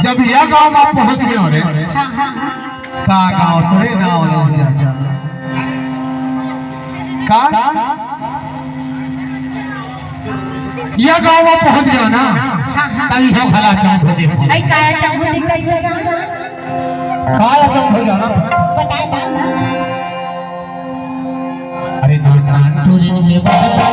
जब यह गांव में पहुंच गए रे का गांव तोरे गांव का यह गांव में पहुंच गया ना तभी हो भला चंपो देखो आई काया चंपो देख कैसे काया चंपो जाना बता अरे नान तोरे ने पूरा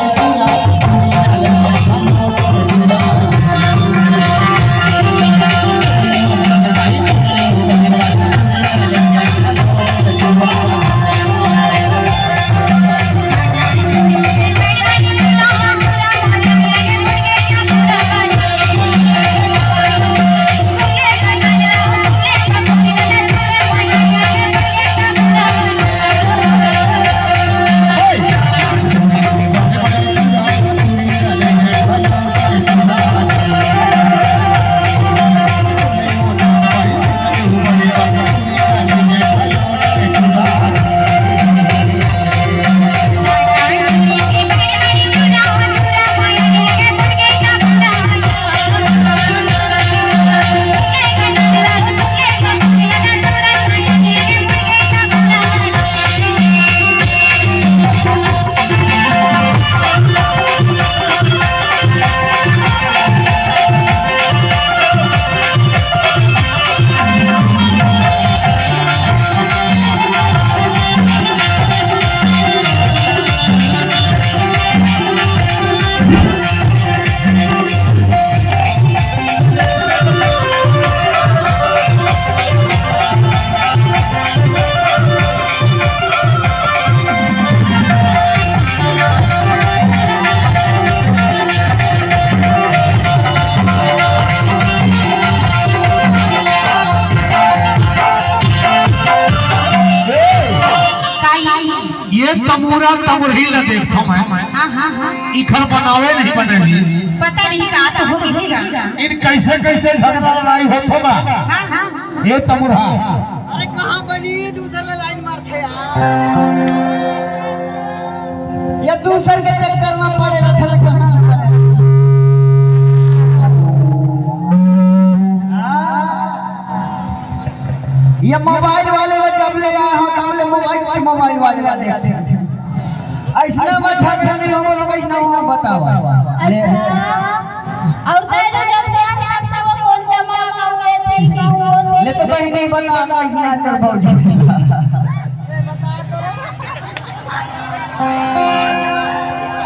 तमुरा तमुरही न देखो मैं इखर बनावे नहीं बनेगी पता नहीं का तो हो गई इन कैसे कैसे झगड़ा लड़ाई होतो बा ये तमुरा अरे कहां बनी दूसरे लाइन मारथे यार ये दूसरे के चक्कर में पड़े रखल कहां ये मोबाइल वाले जब ले आए हो तब ले मोबाइल वाले देखते हैं ऐसा मत झगड़ा नहीं हम लोग ऐसा हुआ बताओ और पहले जब से आके आप सब कौन जमा गए थे कहां ले तो कहीं नहीं बता ऐसा अंदर बहुत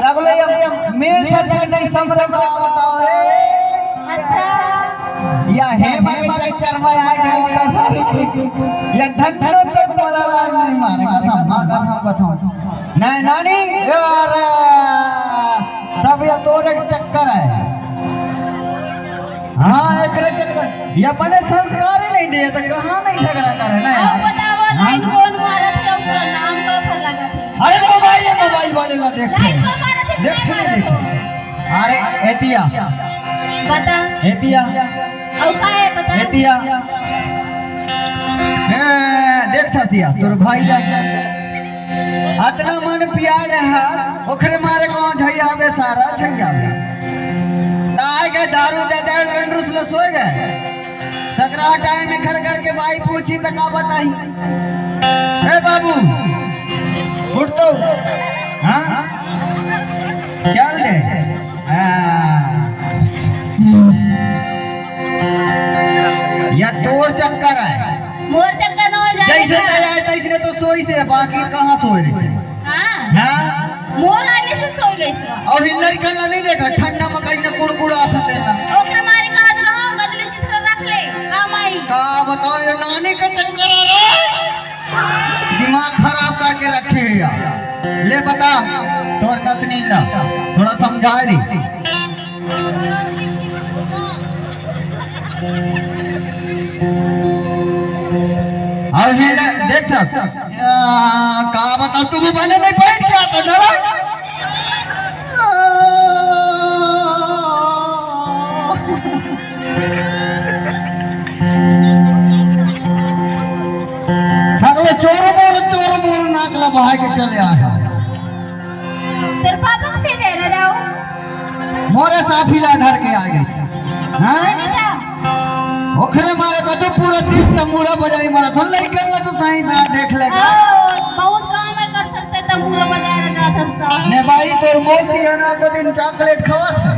सगले अब मेल से तक नहीं समझ बताओ रे अच्छा या हेमा के चक्कर में आ गए सारी या धन्नो तक बोला नहीं मारे कसम बताओ नहीं नानी यार सब ये तोरे के चक्कर है हाँ एक चक्कर ये अपने संस्कार ही नहीं दिए तो कहाँ नहीं झगड़ा करे ना यार बताओ लाइन कौन मारा था उसका नाम का फल लगा था अरे मोबाइल वाले ला देख देख अरे एतिया बता एतिया और का है बता एतिया देख थसिया तोर भाई ला अतना मन प्यार है ओखरे मारे कौन झइयावे सारा झइयावे ताय के दारू दे दे लंडरूस लो सोए गए सकरा टाइम में घर घर के भाई पूछी त का बताई ए बाबू उठ तो हां चल दे या तोर चक्कर है मोर चक्कर न हो जाए जैसे तैयार तैसे तो सोई से बाकी कहां सोए रे हां मोर आने से सो गई से और हिलर कला नहीं देखा ठंडा में कहीं ना कुड़कुड़ा आफत देना ओकरे मारे का हाथ रहो गदले चित्र रख ले काम आई का बताओ ये नानी का चक्कर आ रहा दिमाग खराब करके रखे है यार ले बता तोर नतनी ला थोड़ा समझा दी और हिलर देख का बता तू भी बने नहीं बैठ गया तो डरा सगले चोर मोर नागला बहा के चले आया तेरे पापा को फिर दे रहा मोरे साथी ला घर के आ गए हां ओखरे पूरा दिन तमूरा बजाई मारा था लेकिन ना तो सही साथ देख ले बहुत काम है कर सकते तंबूरा बजाया जा सकता ने भाई तोर मौसी है ना तो दिन चॉकलेट खवात है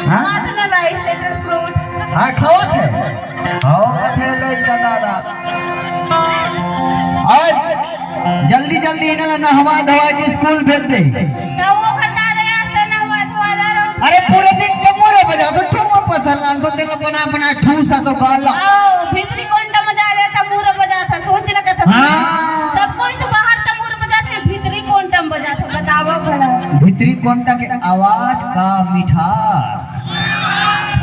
हां हाथ में भाई सेंटर फ्रूट हां खवात है आओ कथे ले दादा आज जल्दी जल्दी इन्हें नहवा धवा के स्कूल भेज दे तो वो करता रहे तो नहवा धवा दे अरे पूरे दिन तमूरा बजा तो क्यों पसंद लान तो तेरा बना बना ठूस था तो गाला भीतरी कोंटा मजा आ जाता तंबूरा बजा था सोच लगा था सब कोई तो बाहर तंबूरा बजाते हैं भीतरी कोंटा बजा था बताओ भला भीतरी कोंटा के आवाज का मिठास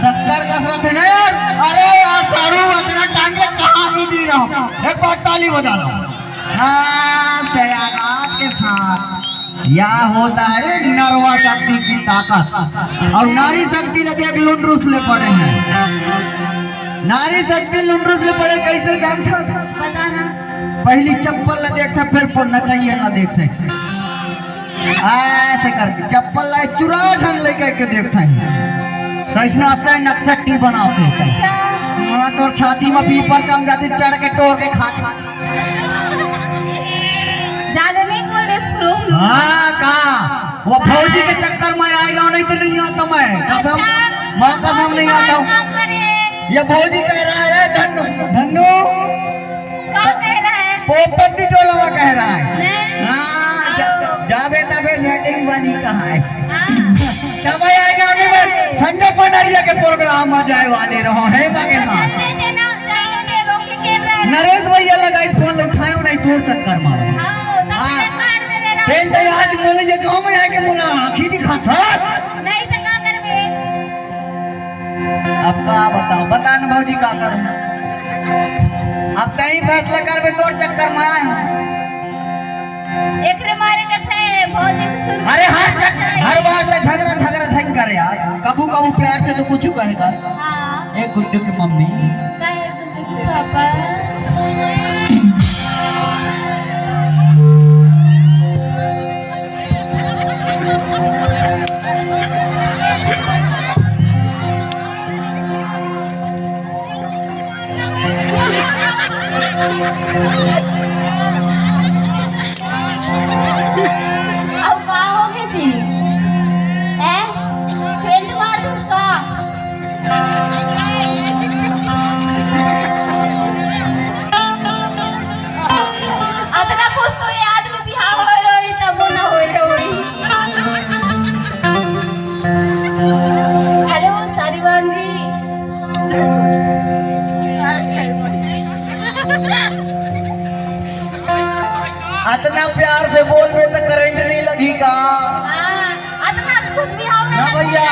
शक्कर कसरत है ना यार अरे यार साड़ू इतना टांगे कहां भी दी रहा एक बार ताली बजा लो हाँ सयागात के साथ या होता है नरवा शक्ति की ताकत और नारी शक्ति ले देख लुंडरूस ले पड़े हैं नारी शक्ति लुंडरूस ले पड़े कैसे जानता बताना पहली चप्पल ले देखता फिर फोड़ना चाहिए ना देखते ऐसे करके चप्पल लाए चुरा झन लेकर के देखते हैं कैसे आता है नक्सटी बनाते हैं अच्छा तो छाती में पीपर कम जाती चढ़ के तोड़ के खा ज्यादा नहीं बोल रहे हाँ कहा वो फौजी के चक्कर में आएगा नहीं तो नहीं आता मैं कसम माँ कसम नहीं आता हूँ ये फौजी कह रहा है धन्नू धन्नू पोपटी टोला में कह रहा है हाँ जाबे तबे सेटिंग बनी कहा है कब आएगा अभी मैं संजय पंडारिया के प्रोग्राम में जाए वाले रहो है बाके साथ नरेश भैया लगाई फोन उठाए नहीं तोड़ चक्कर मारो पेन तो आज बोले ये गांव में आके बोला आंखी दिखाता नहीं तो क्या करबे अब का बताओ बता न भौजी का करूं अब तई फैसला करबे तोड़ चक्कर में आए एकरे मारे कथे भौजी सुन अरे हर बार तो झगड़ा झंग करे यार कबू कबू प्यार से तो कुछ कहेगा हां एक गुड्डू की मम्मी काहे गुड्डू की पापा अब क्या हो गया जी हैं फ्रेंड मार दो उसका अपना कुछ तो याद में बिहार हो रही तब ना हो रही हेलो सारीवान जी इतना प्यार से बोल रहे तो करंट नहीं लगी का अपना खुद बिहार में ना भैया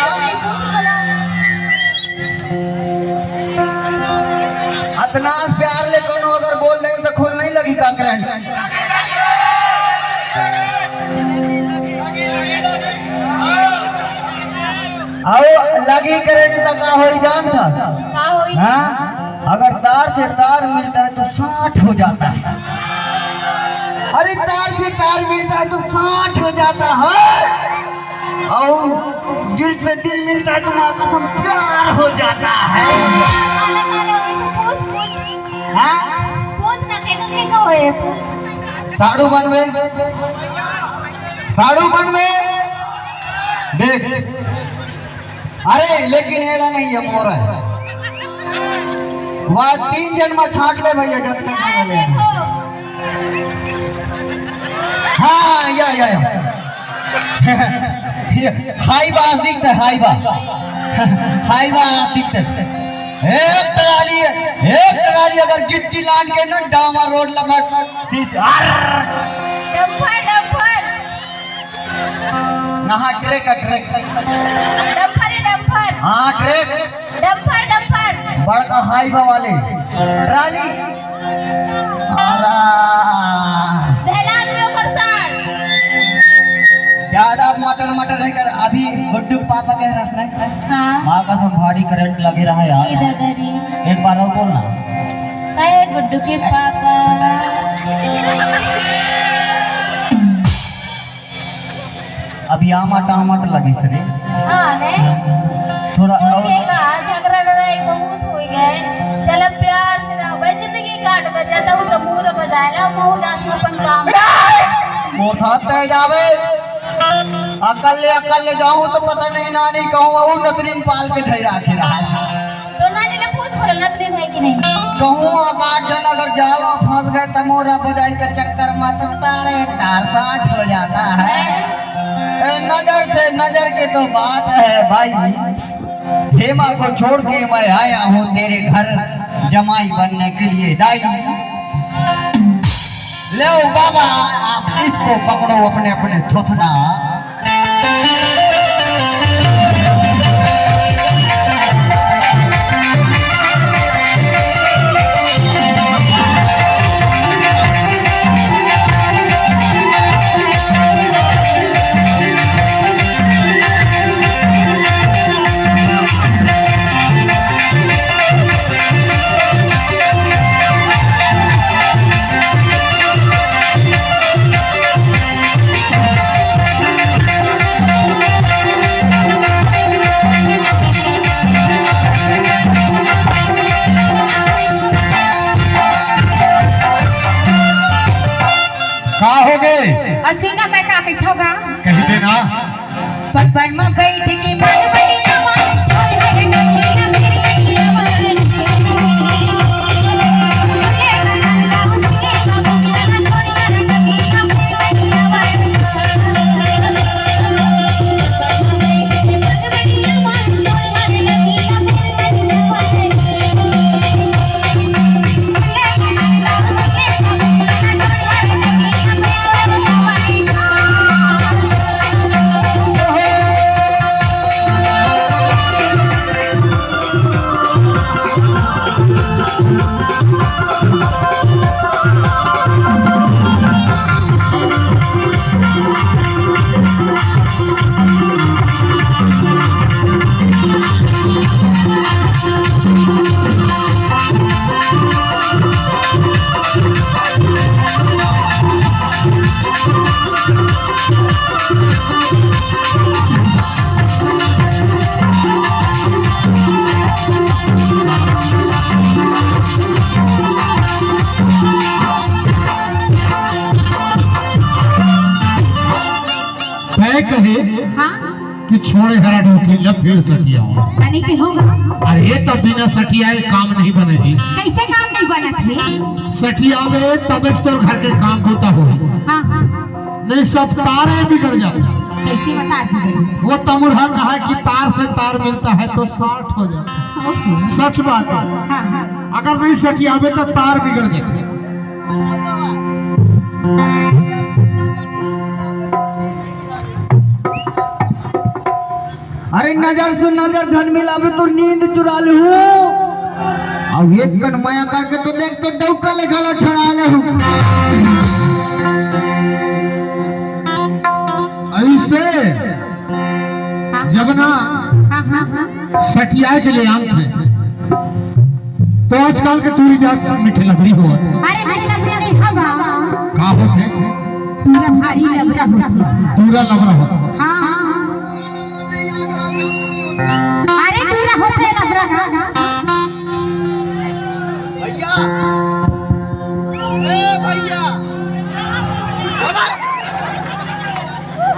इतना प्यार ले कोनो अगर बोल दें तो खुद नहीं लगी का करंट आओ लगी करंट तो का हो जान था क्या होई हाँ अगर तार से तार मिलता है तो 60 हो जाता है अरे तार से तार मिलता है तो 60 हो जाता है और दिल से दिल मिलता है तो माँ कसम प्यार हो जाता है हाँ पूछ ना के होए पूछ साड़ू बनवे देख अरे लेकिन एला नहीं है मोरा वह 3 जन में छाट ले भैया जब तक ले हाँ या हाई बास दिखता है हाई बास दिखता है एक टराली अगर गिट्टी लाद के ना डामा रोड लगा डंपर नहा ट्रेक डंपर हाँ ट्रेक डंपर बड़का हाईवा वाले ट्राली जहलाद में ऊपर साथ ज्यादा मटर नहीं कर अभी गुड्डू पापा कह रहा है हाँ माँ का सब भारी करंट लगे रहा यार इधर दरी एक बार और बोलना अरे गुड्डू के पापा अभी आमाट लगी सरे हाँ ने थोड़ा झगड़ा लड़ाई बहुत हो गए चल प्यार साथ तय जावे अकल जाऊं तो पता नहीं नानी कहूँ वो नतरीन पाल के ठहरा के रहा तो नानी ने पूछ बोला नतरीन है कि नहीं कहूँ अब 8 जन अगर जाल में फंस गए तो मोरा बजाई के चक्कर में तो तारे तार 60 हो जाता है। नजर से नजर की तो बात है भाई। हेमा को छोड़ के मैं आया हूँ तेरे घर जमाई बनने के लिए दाई। ले बाबा आप इसको पकड़ो अपने अपने थोथना। सुना मैं का कहूँगा कह देना पर में बैठ के मालवनी कमान छोड़ के नखिया मेरी कहे कि छोड़े हरा ढोकी लब फिर सटिया यानी कि होगा। अरे तो बिना सटियाए काम नहीं बनेगी। कैसे काम नहीं बनत है? सटिया में तब तो घर के काम होता हो। हाँ हाँ नहीं सब तारे बिगड़ जाते। कैसे बता दी? वो तमुरहा कहा कि तार से तार मिलता है तो 60 हो जाता है। सच बात है। हाँ हाँ अगर नहीं सटिया में तो तार बिगड़ जाते। अरे नजर से नजर झन मिला भी तो नींद चुरा ले हूँ। अब एक कन माया करके तो देख तो डौका ले गला छड़ा ले हूँ। ऐसे जब ना सटिया के लिए आम थे तो आजकल के टूरी जात मीठे लकड़ी हो। अरे भाई लबरा नहीं होगा। का होते? पूरा भारी लबरा होता। पूरा लबरा होता। हाँ अरे पूरा होता है लबरा भैया ए भैया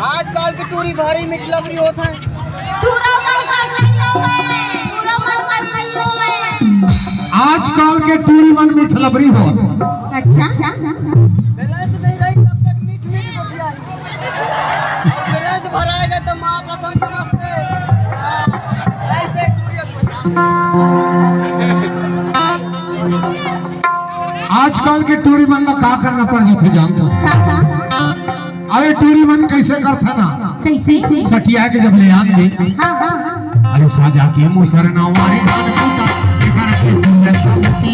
आजकल की टूरी भारी मीठ लबरी होता है। पूरा माल नहीं होगा। पूरा माल नहीं होगा। आजकल के टूरी मन मीठ लबरी हो। अच्छा बैलेंस नहीं रही तब तक मीठ मीठ होती है। बैलेंस भराएगा तो माँ का संग से ऐसे आजकल के टूरी मन में का करना पड़ जाते जानते? अरे टूरी मन कैसे करता ना? कैसे? सटिया के जब ले आते हाँ हाँ अरे साजा के मुसर ना वारे गान टूटा एकर के सुंदर साथी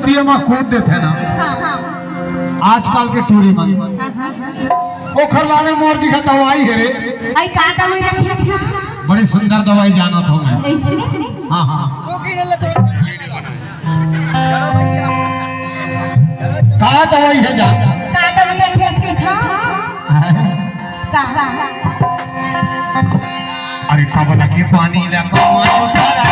नदिया में कूद देते ना हाँ हाँ आजकल के टूरी मन हाँ हाँ ओखर लाने मोर जी का दवाई है रे आई का दवाई रखी है बड़ी सुंदर दवाई जानत हूँ मैं ऐसे हाँ हाँ का दवाई है जा का दवाई रखी है इसके का अरे कबला के पानी लगा